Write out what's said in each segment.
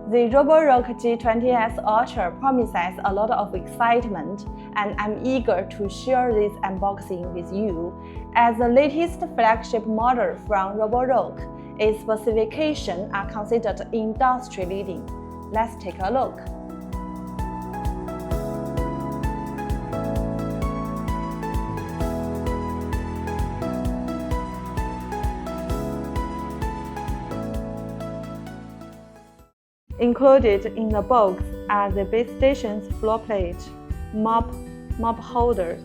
The Roborock G20S Ultra promises a lot of excitement, and I'm eager to share this unboxing with you. As the latest flagship model from Roborock, its specifications are considered industry-leading. Let's take a look. Included in the box are the base station's floor plate, mop holder,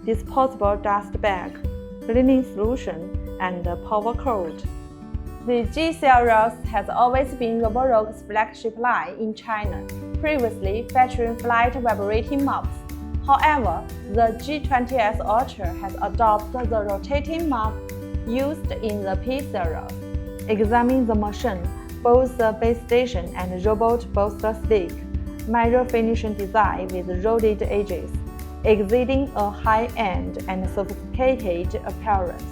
disposable dust bag, cleaning solution, and power cord. The G series has always been Roborock's flagship line in China, previously featuring flat vibrating mops. However, the G20S Ultra has adopted the rotating mop used in the P series. Examine the machine. Both the base station and robot boast a sleek, mirror finishing design with rounded edges, exhibiting a high-end and sophisticated appearance.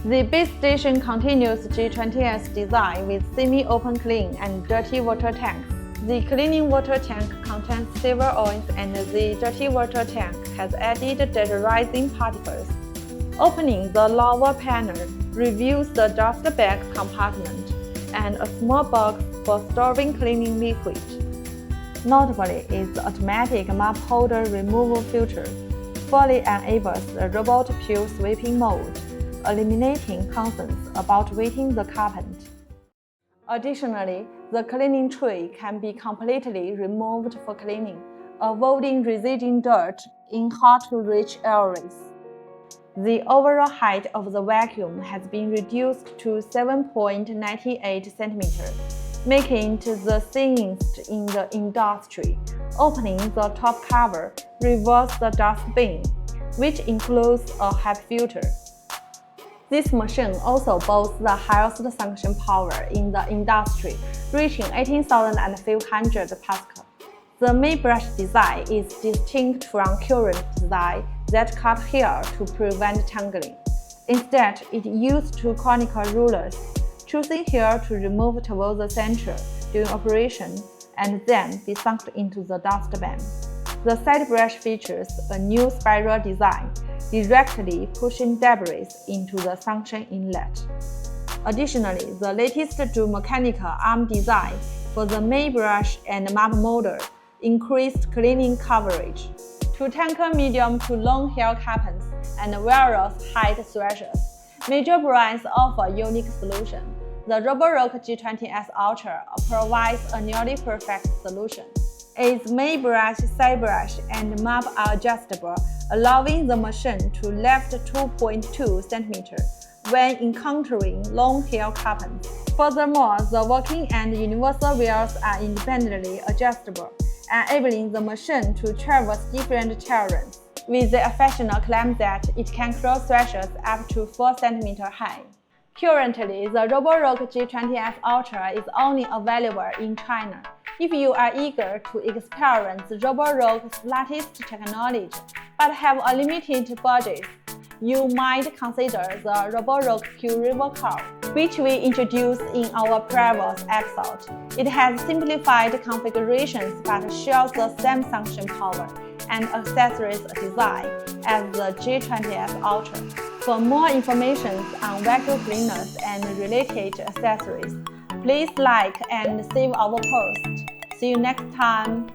The base station continues G20S design with semi-open clean and dirty water tanks. The cleaning water tank contains several oils, and the dirty water tank has added deodorizing particles. Opening the lower panel reveals the dust bag compartment and a small box for storing cleaning liquid. Notably is the automatic mop holder removal feature, fully enables the robot pure sweeping mode, eliminating concerns about wetting the carpet. Additionally, the cleaning tray can be completely removed for cleaning, avoiding residual dirt in hard-to-reach areas. The overall height of the vacuum has been reduced to 7.98 cm, making it the thinnest in the industry. Opening the top cover reveals the dust bin, which includes a HEPA filter. This machine also boasts the highest suction power in the industry, reaching 18,500 Pascal. The main brush design is distinct from current design that cut hair to prevent tangling. Instead, it used two conical rulers, choosing hair to remove towards the center during operation and then be sunk into the dust bin. The side brush features a new spiral design, directly pushing debris into the suction inlet. Additionally, the latest dual mechanical arm design for the main brush and mop model increased cleaning coverage. To tackle medium to long hair carpets and various height thresholds, major brands offer unique solutions. The Roborock G20S Ultra provides a nearly perfect solution. Its main brush, side brush, and mop are adjustable, allowing the machine to lift 2.2 cm when encountering long hair carpets. Furthermore, the working and universal wheels are independently adjustable, enabling the machine to traverse different terrains. With the exceptional claim that it can cross thresholds up to 4 cm high. Currently, the Roborock G20S Ultra is only available in China. If you are eager to experience Roborock's latest technology but have a limited budget, you might consider the Roborock Q Car, which we introduced in our previous episode. It has simplified configurations but shares the same suction power and accessories design as the G20S Ultra. For more information on vacuum cleaners and related accessories, please like and save our post. See you next time!